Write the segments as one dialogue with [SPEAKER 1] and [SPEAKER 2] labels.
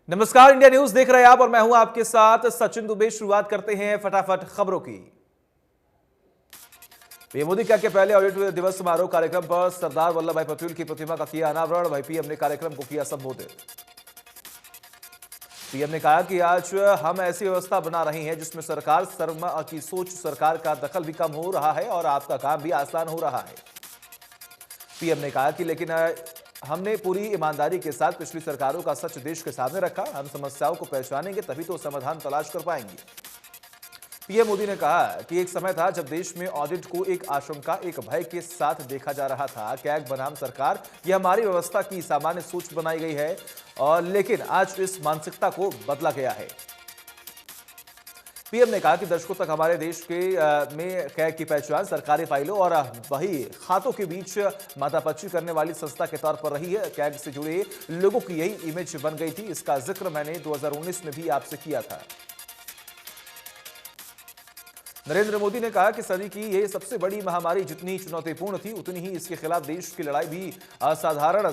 [SPEAKER 1] नमस्कार, India news देख रहे हैं आप और मैं हूं आपके साथ सचिन दुबे। शुरुआत करते हैं फटाफट खबरों की। पीएम मोदी के पहले ऑडिट दिवस समारोह कार्यक्रम पर सरदार वल्लभ भाई पटेल की प्रतिमा का किया अनावरण। भाई पीएम ने कार्यक्रम को किया संबोधित। पीएम ने कहा कि आज हम ऐसी व्यवस्था बना रहे हैं जिसमें सरकार शर्मा की सोच, सरकार का दखल भी कम हो रहा है और आपका काम भी आसान हो रहा है। पीएम ने कहा कि लेकिन हमने पूरी ईमानदारी के साथ पिछली सरकारों का सच देश के सामने रखा। हम समस्याओं को पहचानेंगे तभी तो समाधान तलाश कर पाएंगे। पीएम मोदी ने कहा कि एक समय था जब देश में ऑडिट को एक आशंका, एक भय के साथ देखा जा रहा था। कैग बनाम सरकार, यह हमारी व्यवस्था की सामान्य सोच बनाई गई है और लेकिन आज इस मानसिकता को बदला गया है। पीएम ने कहा कि दशकों तक हमारे देश के में कैग की पहचान सरकारी फाइलों और वही खातों के बीच माथापच्ची करने वाली संस्था के तौर पर रही है। कैग से जुड़े लोगों की यही इमेज बन गई थी। इसका जिक्र मैंने 2019 में भी आपसे किया था। नरेंद्र मोदी ने कहा कि सदी की यह सबसे बड़ी महामारी जितनी चुनौतीपूर्ण थी उतनी ही इसके खिलाफ देश की लड़ाई भी असाधारण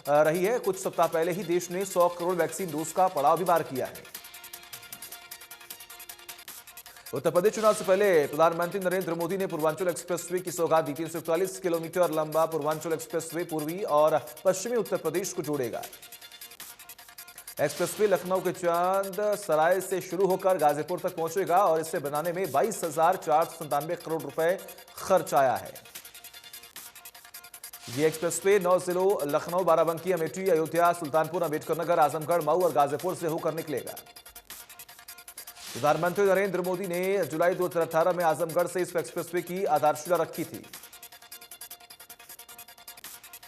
[SPEAKER 1] रही है। कुछ सप्ताह पहले ही देश ने 100 करोड़ वैक्सीन डोज का पड़ाव भी पार किया है। उत्तर प्रदेश चुनाव से पहले प्रधानमंत्री नरेंद्र मोदी ने पूर्वांचल एक्सप्रेसवे की सौगात दी। 341 किलोमीटर लंबा पूर्वांचल एक्सप्रेसवे पूर्वी और पश्चिमी उत्तर प्रदेश को जोड़ेगा। एक्सप्रेसवे लखनऊ के चांद सराय से शुरू होकर गाजीपुर तक पहुंचेगा और इसे बनाने में 22,497 करोड़ रुपए खर्च आया है। ये एक्सप्रेसवे 9 जिलों लखनऊ, बाराबंकी, अमेठी, अयोध्या, सुल्तानपुर, अम्बेडकर नगर, आजमगढ़, मऊ और गाजीपुर से होकर निकलेगा। प्रधानमंत्री नरेंद्र मोदी ने जुलाई 2018 में आजमगढ़ से इस एक्सप्रेसवे की आधारशिला रखी थी।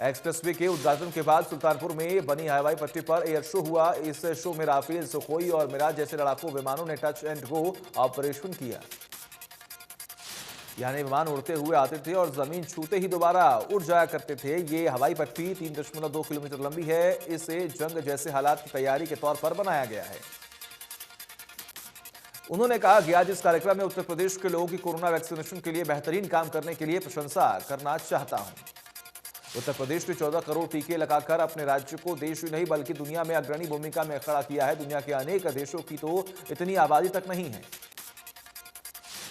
[SPEAKER 1] एक्सप्रेसवे के उद्घाटन के बाद सुल्तानपुर में बनी हवाई पट्टी पर एयर शो हुआ। इस शो में राफेल, सुखोई और मिराज जैसे लड़ाकू विमानों ने टच एंड गो ऑपरेशन किया। यानी विमान उड़ते हुए आते थे और जमीन छूते ही दोबारा उड़ जाया करते थे। ये हवाई पट्टी 3.2 किलोमीटर लंबी है। इसे जंग जैसे हालात की तैयारी के तौर पर बनाया गया है। उन्होंने कहा कि आज इस कार्यक्रम में उत्तर प्रदेश के लोगों की कोरोना वैक्सीनेशन के लिए बेहतरीन काम करने के लिए प्रशंसा करना चाहता हूं। उत्तर प्रदेश ने 14 करोड़ टीके लगाकर अपने राज्य को देश ही नहीं बल्कि दुनिया में अग्रणी भूमिका में खड़ा किया है। दुनिया के अनेक देशों की तो इतनी आबादी तक नहीं है।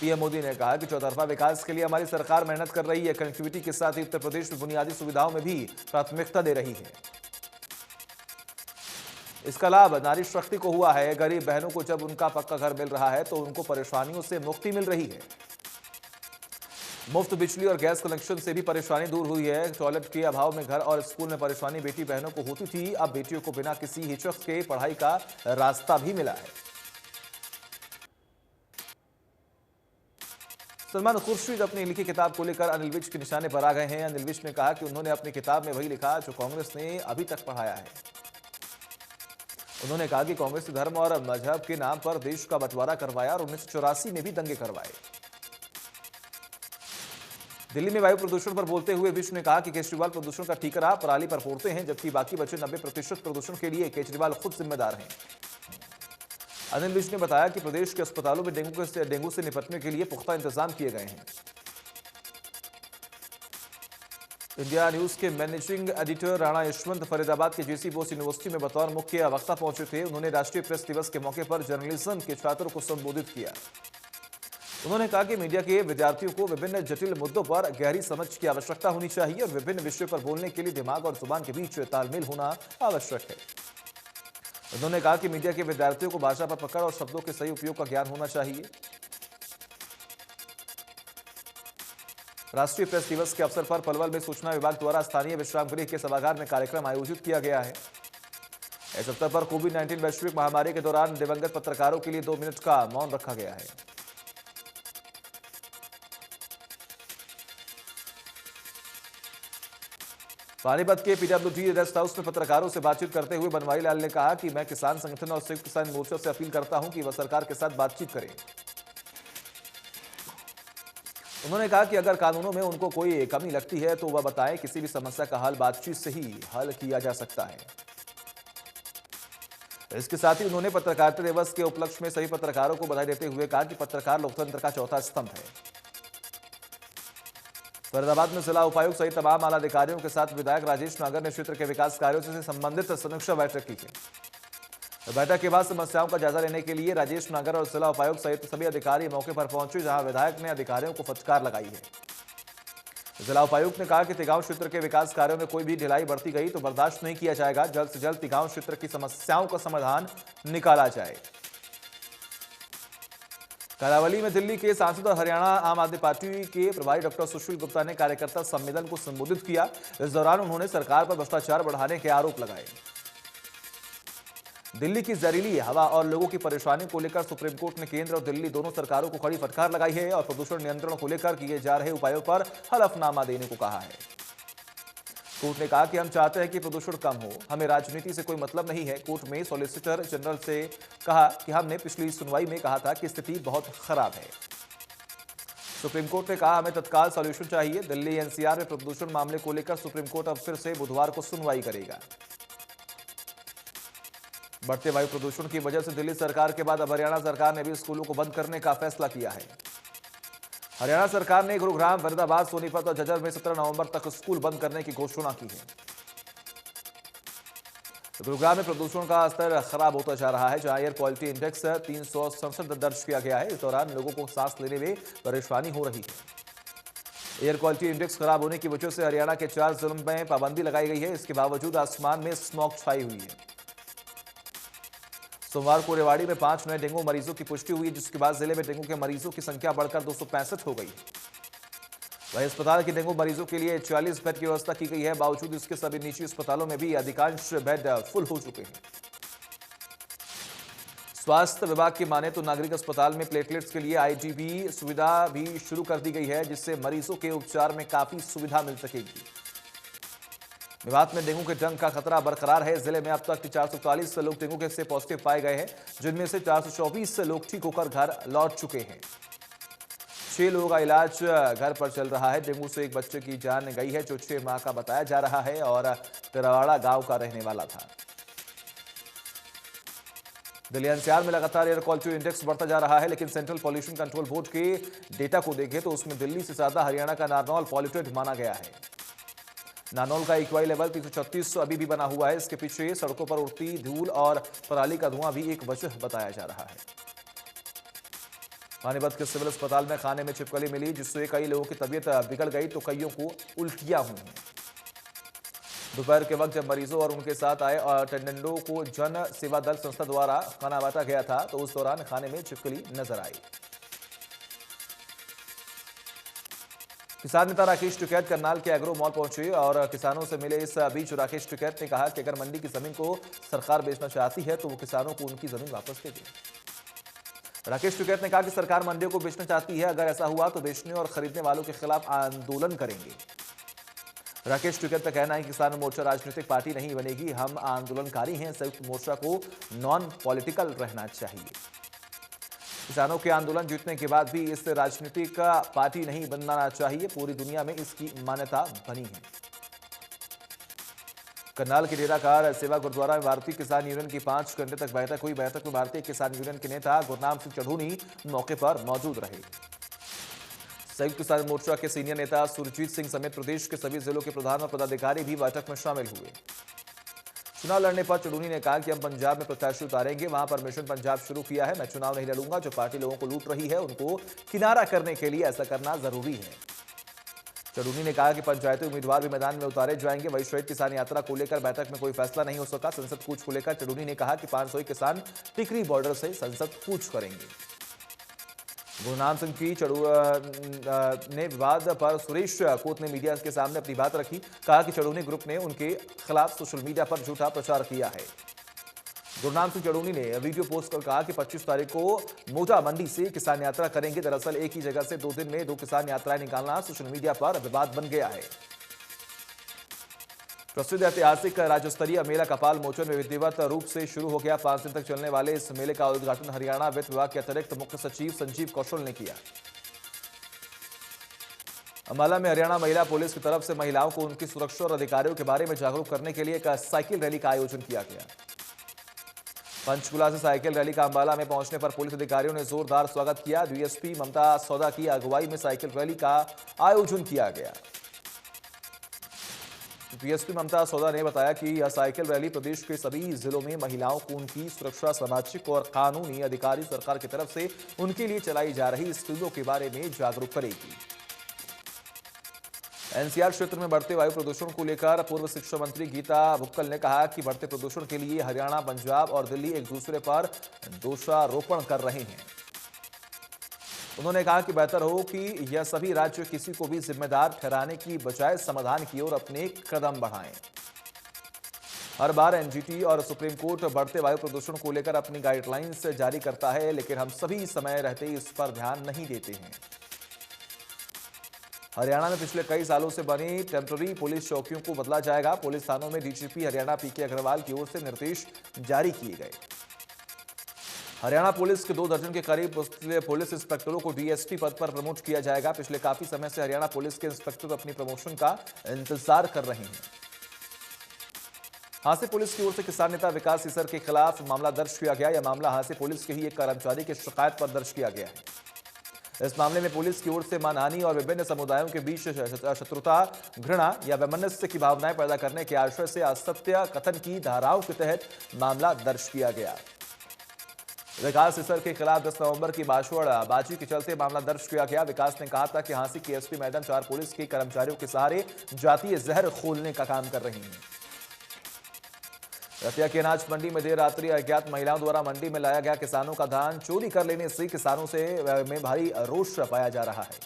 [SPEAKER 1] पीएम मोदी ने कहा कि चौतरफा विकास के लिए हमारी सरकार मेहनत कर रही है। कनेक्टिविटी के साथ ही उत्तर प्रदेश में बुनियादी सुविधाओं में भी प्राथमिकता दे रही है। इसका लाभ नारी शक्ति को हुआ है। गरीब बहनों को जब उनका पक्का घर मिल रहा है तो उनको परेशानियों से मुक्ति मिल रही है। मुफ्त बिजली और गैस कनेक्शन से भी परेशानी दूर हुई है। टॉयलेट के अभाव में घर और स्कूल में परेशानी बेटी बहनों को होती थी। अब बेटियों को बिना किसी हिचक के पढ़ाई का रास्ता भी मिला है। सलमान खुर्शीद अपनी लिखी किताब को लेकर अनिल विज के निशाने पर आ गए हैं। अनिल विज ने कहा कि उन्होंने अपनी किताब में वही लिखा जो कांग्रेस ने अभी तक पढ़ाया है। उन्होंने कहा कि कांग्रेस ने धर्म और मजहब के नाम पर देश का बंटवारा करवाया और 1984 में भी दंगे करवाए। दिल्ली में वायु प्रदूषण पर बोलते हुए विज ने कहा कि केजरीवाल प्रदूषण का ठीकरा पराली पर फोड़ते हैं जबकि बाकी बचे 90% प्रदूषण के लिए केजरीवाल खुद जिम्मेदार हैं। अनिल विज ने बताया कि प्रदेश के अस्पतालों में डेंगू से निपटने के लिए पुख्ता इंतजाम किए गए हैं। इंडिया न्यूज के मैनेजिंग एडिटर राणा यशवंत फरीदाबाद के जेसी बोस यूनिवर्सिटी में बतौर मुख्य वक्ता पहुंचे थे। उन्होंने राष्ट्रीय प्रेस दिवस के मौके पर जर्नलिज्म के छात्रों को संबोधित किया। उन्होंने कहा कि मीडिया के विद्यार्थियों को विभिन्न जटिल मुद्दों पर गहरी समझ की आवश्यकता होनी चाहिए और विभिन्न विषयों पर बोलने के लिए दिमाग और जुबान के बीच तालमेल होना आवश्यक है। उन्होंने कहा कि मीडिया के विद्यार्थियों को भाषा पर पकड़ और शब्दों के सही उपयोग का ज्ञान होना चाहिए। राष्ट्रीय प्रेस दिवस के अवसर पर पलवल में सूचना विभाग द्वारा स्थानीय विश्राम गृह के सभागार में कार्यक्रम आयोजित किया गया है। इस अवसर पर कोविड-19 वैश्विक महामारी के दौरान दिवंगत पत्रकारों के लिए 2 मिनट का मौन रखा गया है। पानीपत के पीडब्ल्यूडी रेस्ट हाउस में पत्रकारों से बातचीत करते हुए बनवारी लाल ने कहा कि मैं किसान संगठन और संयुक्त किसान मोर्चा से अपील करता हूं कि वह सरकार के साथ बातचीत करें। उन्होंने कहा कि अगर कानूनों में उनको कोई कमी लगती है तो वह बताएं। किसी भी समस्या का हल बातचीत से ही हल किया जा सकता है। इसके साथ ही उन्होंने पत्रकारिता दिवस के उपलक्ष्य में सभी पत्रकारों को बधाई देते हुए कहा कि पत्रकार लोकतंत्र का चौथा स्तंभ है। फरीदाबाद में जिला उपायुक्त सहित तमाम आला अधिकारियों के साथ विधायक राजेश नागर ने क्षेत्र के विकास कार्यों से संबंधित समीक्षा बैठक की है। बैठक के बाद समस्याओं का जायजा लेने के लिए राजेश नागर और जिला उपायुक्त सहित सभी अधिकारी मौके पर पहुंचे, जहां विधायक ने अधिकारियों को फटकार लगाई है। जिला उपायुक्त ने कहा कि तिगांव क्षेत्र के विकास कार्यों में कोई भी ढिलाई बरती गई तो बर्दाश्त नहीं किया जाएगा। जल्द से जल्द तिगांव क्षेत्र की समस्याओं का समाधान निकाला जाए। करावली में दिल्ली के सांसद और हरियाणा आम आदमी पार्टी के प्रभारी डॉक्टर सुशील गुप्ता ने कार्यकर्ता सम्मेलन को संबोधित किया। इस दौरान उन्होंने सरकार पर भ्रष्टाचार बढ़ाने के आरोप लगाए। दिल्ली की जहरीली हवा और लोगों की परेशानी को लेकर सुप्रीम कोर्ट ने केंद्र और दिल्ली दोनों सरकारों को कड़ी फटकार लगाई है और प्रदूषण नियंत्रण को लेकर किए जा रहे उपायों पर हलफनामा देने को कहा है। कोर्ट ने कहा कि हम चाहते हैं कि प्रदूषण कम हो, हमें राजनीति से कोई मतलब नहीं है। कोर्ट में सॉलिसिटर जनरल से कहा कि हमने पिछली सुनवाई में कहा था कि स्थिति बहुत खराब है। सुप्रीम कोर्ट ने कहा हमें तत्काल सॉल्यूशन चाहिए। दिल्ली एनसीआर में प्रदूषण मामले को लेकर सुप्रीम कोर्ट अब फिर से बुधवार को सुनवाई करेगा। बढ़ते वायु प्रदूषण की वजह से दिल्ली सरकार के बाद अब हरियाणा सरकार ने भी स्कूलों को बंद करने का फैसला किया है। हरियाणा सरकार ने गुरुग्राम, फरीदाबाद, सोनीपत और झज्जर में 17 नवंबर तक स्कूल बंद करने की घोषणा की है। गुरुग्राम में प्रदूषण का स्तर खराब होता जा रहा है, जहां एयर क्वालिटी इंडेक्स 367 दर्ज किया गया है। इस दौरान लोगों को सांस लेने में परेशानी हो रही है। एयर क्वालिटी इंडेक्स खराब होने की वजह से हरियाणा के 4 जिलों में पाबंदी लगाई गई है। इसके बावजूद आसमान में स्मॉग छाई हुई है। सोमवार को रेवाड़ी में 5 नए डेंगू मरीजों की पुष्टि हुई, जिसके बाद जिले में डेंगू के मरीजों की संख्या बढ़कर 265 हो गई। वहीं अस्पताल के डेंगू मरीजों के लिए 40 बेड की व्यवस्था की गई है। बावजूद इसके सभी निजी अस्पतालों में भी अधिकांश बेड फुल हो चुके हैं। स्वास्थ्य विभाग की माने तो नागरिक अस्पताल में प्लेटलेट्स के लिए आईजीबी सुविधा भी शुरू कर दी गई है, जिससे मरीजों के उपचार में काफी सुविधा मिल सकेगी। मेवात में डेंगू के जंग का खतरा बरकरार है। जिले में अब तक 441 लोग डेंगू के से पॉजिटिव पाए गए हैं, जिनमें से 424 लोग ठीक होकर घर लौट चुके हैं। 6 लोगों का इलाज घर पर चल रहा है। डेंगू से एक बच्चे की जान गई है, जो 6 माह का बताया जा रहा है और तिरावाड़ा गांव का रहने वाला था। दिल्ली एनसीआर में लगातार एयर क्वालिटी इंडेक्स बढ़ता जा रहा है, लेकिन सेंट्रल पॉल्यूशन कंट्रोल बोर्ड के डेटा को देखें तो उसमें दिल्ली से ज्यादा हरियाणा का नारनौल पॉल्यूटेड माना गया है। नारनौल का एक्यूआई लेवल 336 अभी भी बना हुआ है। इसके पीछे सड़कों पर उड़ती धूल और पराली का धुआं भी एक वजह बताया जा रहा है। पानीपत के सिविल अस्पताल में खाने में छिपकली मिली, जिससे कई लोगों की तबीयत बिगड़ गई तो कईयों को उल्टियां हुई हैं। दोपहर के वक्त जब मरीजों और उनके साथ आए अटेंडेंटों को जन सेवा दल संस्था द्वारा खाना बांटा गया था, तो उस दौरान खाने में छिपकली नजर आई। किसान नेता राकेश टिकैत करनाल के एग्रो मॉल पहुंचे और किसानों से मिले। इस बीच राकेश टिकैत ने कहा कि अगर मंडी की जमीन को सरकार बेचना चाहती है तो वो किसानों को उनकी जमीन वापस दे दे। राकेश टिकैत ने कहा कि सरकार मंडियों को बेचना चाहती है, अगर ऐसा हुआ तो बेचने और खरीदने वालों के खिलाफ आंदोलन करेंगे। राकेश टिकैत का कहना है कि किसान मोर्चा राजनीतिक पार्टी नहीं बनेगी, हम आंदोलनकारी हैं। संयुक्त मोर्चा को नॉन पॉलिटिकल रहना चाहिए। किसानों के आंदोलन जीतने के बाद भी इस राजनीतिक पार्टी नहीं बनना चाहिए, पूरी दुनिया में इसकी मान्यता बनी है। करनाल के डेराकार सेवा गुरुद्वारा में भारतीय किसान यूनियन की 5 घंटे तक बैठक हुई। बैठक में भारतीय किसान यूनियन के नेता गुरनाम सिंह चढ़ूनी मौके पर मौजूद रहे। संयुक्त किसान मोर्चा के सीनियर नेता सुरजीत सिंह समेत प्रदेश के सभी जिलों के प्रधान और पदाधिकारी भी बैठक में शामिल हुए। चुनाव लड़ने पर चढ़ूनी ने कहा कि हम पंजाब में प्रत्याशी उतारेंगे, वहां पर मिशन पंजाब शुरू किया है। मैं चुनाव नहीं लड़ूंगा, जो पार्टी लोगों को लूट रही है उनको किनारा करने के लिए ऐसा करना जरूरी है। चढ़ूनी ने कहा कि पंचायती उम्मीदवार भी मैदान में उतारे जाएंगे। वही शहीद किसान यात्रा को लेकर बैठक में कोई फैसला नहीं हो सका। संसद कूच को लेकर चढ़ूनी ने कहा कि 500 किसान टिकरी बॉर्डर से संसद कूच करेंगे। गुरनाम सिंह की ने विवाद पर सुरेश कोत ने मीडिया के सामने अपनी बात रखी। कहा कि चढ़ूनी ग्रुप ने उनके खिलाफ सोशल मीडिया पर झूठा प्रचार किया है। गुरनाम सिंह चढ़ूनी ने वीडियो पोस्ट कर कहा कि 25 तारीख को मोटा मंडी से किसान यात्रा करेंगे। दरअसल एक ही जगह से 2 दिन में 2 किसान यात्राएं निकालना सोशल मीडिया पर विवाद बन गया है। प्रसिद्ध ऐतिहासिक राज्य स्तरीय मेला कपाल मोचन में विधिवत रूप से शुरू हो गया। 5 दिन तक चलने वाले इस मेले का उद्घाटन हरियाणा वित्त विभाग के अतिरिक्त मुख्य सचिव संजीव कौशल ने किया। अंबाला में हरियाणा महिला पुलिस की तरफ से महिलाओं को उनकी सुरक्षा और अधिकारियों के बारे में जागरूक करने के लिए एक साइकिल रैली का आयोजन किया गया। पंचकुला से साइकिल रैली का अंबाला में पहुंचने पर पुलिस अधिकारियों ने जोरदार स्वागत किया। डीएसपी ममता सौदा की अगुवाई में साइकिल रैली का आयोजन किया गया। पीएसपी ममता सौदा ने बताया कि यह साइकिल रैली प्रदेश के सभी जिलों में महिलाओं को उनकी सुरक्षा, सामाजिक और कानूनी अधिकारी सरकार की तरफ से उनके लिए चलाई जा रही स्कीमों के बारे में जागरूक करेगी। एनसीआर क्षेत्र में बढ़ते वायु प्रदूषण को लेकर पूर्व शिक्षा मंत्री गीता भुक्कल ने कहा कि बढ़ते प्रदूषण के लिए हरियाणा, पंजाब और दिल्ली एक दूसरे पर दोषारोपण कर रहे हैं। उन्होंने कहा कि बेहतर हो कि यह सभी राज्य किसी को भी जिम्मेदार ठहराने की बजाय समाधान की ओर अपने कदम बढ़ाएं। हर बार एनजीटी और सुप्रीम कोर्ट बढ़ते वायु प्रदूषण को लेकर अपनी गाइडलाइंस जारी करता है, लेकिन हम सभी समय रहते इस पर ध्यान नहीं देते हैं। हरियाणा में पिछले कई सालों से बनी टेम्पररी पुलिस चौकियों को बदला जाएगा। पुलिस थानों में डीजीपी हरियाणा पीके अग्रवाल की ओर से निर्देश जारी किए गए। हरियाणा पुलिस के 2 दर्जन के करीब पुलिस इंस्पेक्टरों को डीएसपी पद पर प्रमोट किया जाएगा। पिछले काफी समय से हरियाणा पुलिस के इंस्पेक्टर अपनी प्रमोशन का इंतजार कर रहे हैं। हांसी पुलिस की ओर से किसान नेता विकास सीसर के खिलाफ मामला दर्ज किया गया। यह मामला हांसी पुलिस के ही एक कर्मचारी की शिकायत पर दर्ज किया गया है। इस मामले में पुलिस की ओर से मानहानि और विभिन्न समुदायों के बीच शत्रुता, घृणा या वैमनस्य की भावनाएं पैदा करने के आशय से असत्य कथन की धाराओं के तहत मामला दर्ज किया गया। विकास सीसर के खिलाफ 10 नवंबर की बाजी के चलते मामला दर्ज किया गया। विकास ने कहा था कि हांसी की एसपी मैडम 4 पुलिस के कर्मचारियों के सहारे जातीय जहर खोलने का काम कर रही हैं। रतिया की अनाज मंडी में देर रात्रि अज्ञात महिलाओं द्वारा मंडी में लाया गया किसानों का धान चोरी कर लेने से किसानों में भारी रोष पाया जा रहा है।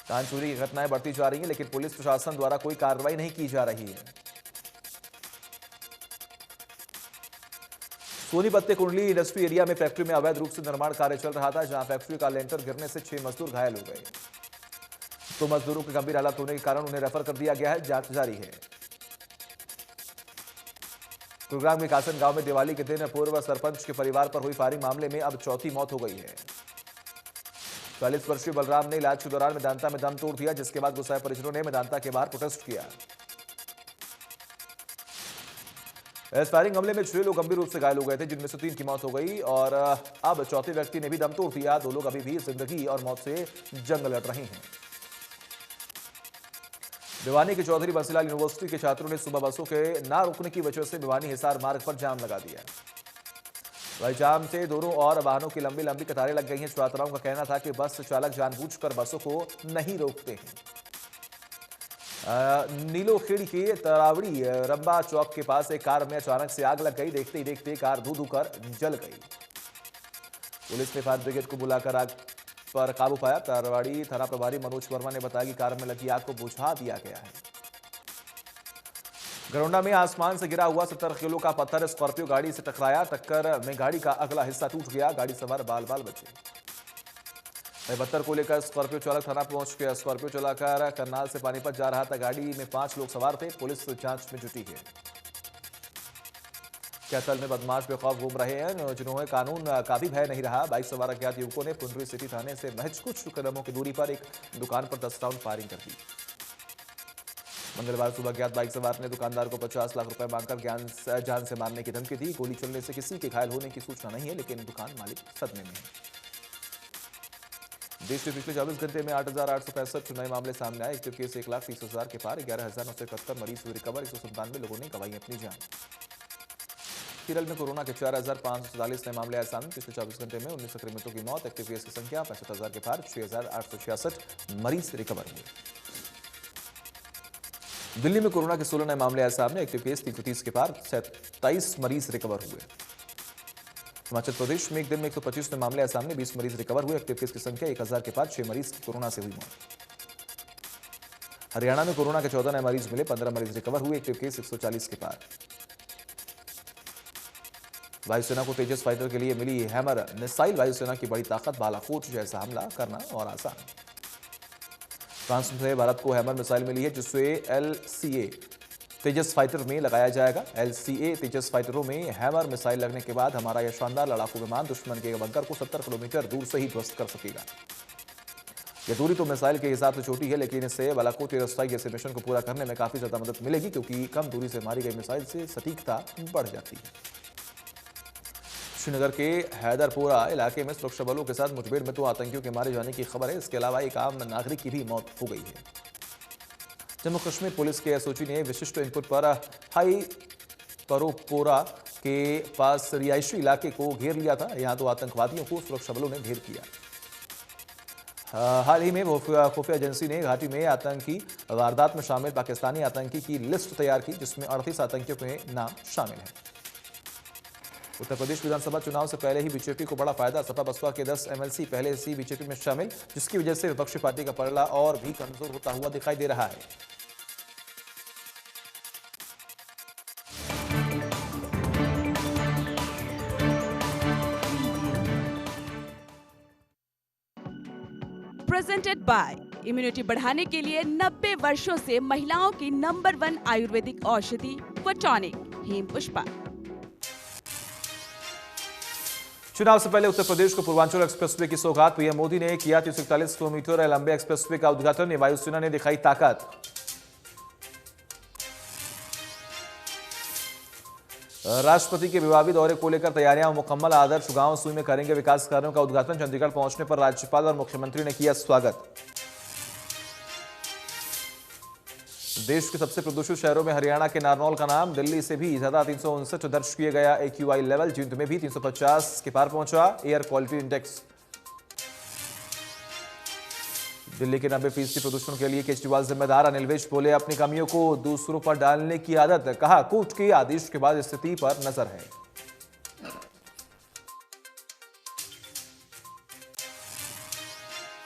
[SPEAKER 1] धान चोरी की घटनाएं बढ़ती जा रही हैं, लेकिन पुलिस प्रशासन द्वारा कोई कार्रवाई नहीं की जा रही है। सोनीपत कुंडली इंडस्ट्री एरिया में फैक्ट्री में अवैध रूप से निर्माण कार्य चल रहा था, जहां फैक्ट्री का लेंटर गिरने से 6 मजदूर घायल हो गए। तो मजदूरों की गंभीर हालत होने के कारण उन्हें रेफर कर दिया गया है। जांच जारी है। गुरुग्राम के कासन गांव में दिवाली के दिन पूर्व सरपंच के परिवार पर हुई फायरिंग मामले में अब चौथी मौत हो गई है। 40 वर्षीय बलराम ने इलाज के दौरान मेदांता में दम तोड़ दिया, जिसके बाद गुस्साए परिजनों ने मेदांता के बाहर प्रोटेस्ट किया। इस फायरिंग हमले में 6 लोग गंभीर रूप से घायल हो गए थे, जिनमें से 3 की मौत हो गई और अब चौथे व्यक्ति ने भी दम तोड़ दिया। 2 लोग अभी भी जिंदगी और मौत से जंग लड़ रहे हैं। भिवानी के चौधरी बंसीलाल यूनिवर्सिटी के छात्रों ने सुबह बसों के ना रुकने की वजह से भिवानी हिसार मार्ग पर जाम लगा दिया। वही जाम से दोनों और वाहनों की लंबी लंबी कतारें लग गई हैं। छात्राओं का कहना था कि बस चालक जानबूझकर बसों को नहीं रोकते हैं। नीलोखेड़ी के तरावड़ी रंबा चौक के पास एक कार में अचानक से आग लग गई। देखते ही देखते कार धू कर जल गई। पुलिस ने फायर ब्रिगेड को बुलाकर आग पर काबू पाया। तरावड़ी थाना प्रभारी मनोज वर्मा ने बताया कि कार में लगी आग को बुझा दिया गया है। गरोंडा में आसमान से गिरा हुआ 70 किलो का पत्थर स्कॉर्पियो गाड़ी से टकराया। टक्कर में गाड़ी का अगला हिस्सा टूट गया। गाड़ी सवार बाल बाल बचे। पत्थर को लेकर स्कॉर्पियो चालक थाना पहुंच गया। स्कॉर्पियो चलाकर करनाल से पानीपत जा रहा था। गाड़ी में 5 लोग सवार थे। पुलिस जांच में जुटी है। कैथल में बदमाश बेखौफ घूम रहे हैं, जिन्होंने कानून का भी भय नहीं रहा। बाइक सवार अज्ञात युवकों ने पुंडरी सिटी थाने से महज कुछ कदमों की दूरी पर एक दुकान पर 10 राउंड फायरिंग कर दी। मंगलवार सुबह अज्ञात बाइक सवार ने दुकानदार को 50 लाख रुपए मांगकर जान से मारने की धमकी दी। गोली चलने से किसी के घायल होने की सूचना नहीं है, लेकिन दुकान मालिक सदमे में है। देश में पिछले 24 घंटे में 8,865 नए मामले सामने आए। एक्टिव केस 1,30,000 के पार। 11,971 मरीज हुए रिकवर। 197 लोगों ने गंवाई अपनी जान। केरल में कोरोना के 4,544 नए मामले आए सामने। पिछले 24 घंटे में 19 संक्रमितों की मौत। एक्टिव केस की संख्या 65,000 के पार। 6,866 मरीज रिकवर हुए। दिल्ली में कोरोना के 16 नए मामले आए सामने। एक्टिव केस 330 के पार। 27 मरीज रिकवर हुए। हिमाचल प्रदेश में एक दिन में 125 नए मामले आए सामने। 20 मरीज रिकवर हुए। एक्टिव केस की संख्या 1,000 के पार। 6 मरीज की कोरोना से हुई मौत। हरियाणा में कोरोना के 14 नए मरीज मिले। 15 मरीज रिकवर हुए। एक्टिव केस 140 के पार। वायुसेना को तेजस फाइटर के लिए मिली हैमर मिसाइल। वायुसेना की बड़ी ताकत। बालाकोट जैसा हमला करना और आसान। फ्रांस से भारत को हैमर मिसाइल मिली है, जिससे LCA तेजस फाइटर में लगाया जाएगा। LCA तेजस फाइटरों में हैमर मिसाइल लगने के बाद हमारा यह शानदार लड़ाकू विमान दुश्मन के बंकर को 70 किलोमीटर दूर से ही ध्वस्त कर सकेगा। यह दूरी तो मिसाइल के हिसाब से छोटी है, लेकिन इससे बालाकोट एयरस्ट्राइक जैसे मिशन को पूरा करने में काफी ज्यादा मदद मिलेगी, क्योंकि कम दूरी से मारी गई मिसाइल से सटीकता बढ़ जाती है। श्रीनगर के हैदरपोरा इलाके में सुरक्षा बलों के साथ मुठभेड़ में 2 आतंकियों के मारे जाने की खबर है। इसके अलावा एक आम नागरिक की भी मौत हो गई है। जम्मू कश्मीर पुलिस के एसओजी ने विशिष्ट इनपुट पर हाई परोपोरा के पास रिहायशी इलाके को घेर लिया था। यहां तो आतंकवादियों को सुरक्षा बलों ने घेर किया। हाल ही में खुफिया एजेंसी ने घाटी में आतंकी वारदात में शामिल पाकिस्तानी आतंकी की लिस्ट तैयार की, जिसमें 38 आतंकियों के नाम शामिल हैं। उत्तर प्रदेश विधानसभा चुनाव से पहले ही बीजेपी को बड़ा फायदा। सपा बसपा के 10 एमएलसी पहले से ही बीजेपी में शामिल, जिसकी वजह से विपक्षी पार्टी का पलड़ा और भी कमजोर होता हुआ दिखाई दे रहा है।
[SPEAKER 2] प्रेजेंटेड बाय इम्यूनिटी बढ़ाने के लिए 90 वर्षों से महिलाओं की नंबर 1 आयुर्वेदिक औषधि टॉनिक हेम पुष्पा।
[SPEAKER 1] चुनाव से पहले उत्तर प्रदेश को पूर्वांचल एक्सप्रेसवे की सौगात। पीएम मोदी ने किया 341 किलोमीटर लंबे एक्सप्रेसवे का उद्घाटन। वायुसेना ने दिखाई ताकत। राष्ट्रपति के विवादी दौरे को लेकर तैयारियां मुकम्मल। आदर्श गांव सुई में करेंगे विकास कार्यों का उद्घाटन। चंडीगढ़ पहुंचने पर राज्यपाल और मुख्यमंत्री ने किया स्वागत। देश के सबसे प्रदूषित शहरों में हरियाणा के नारनौल का नाम। दिल्ली से भी ज्यादा 359 दर्ज किया गया AQI लेवल। जींद में भी 350 के पार पहुंचा एयर क्वालिटी इंडेक्स। दिल्ली के 90% प्रदूषण के लिए केजरीवाल जिम्मेदार। अनिल विज बोले अपनी कमियों को दूसरों पर डालने की आदत। कहा कोर्ट के आदेश के बाद स्थिति पर नजर है।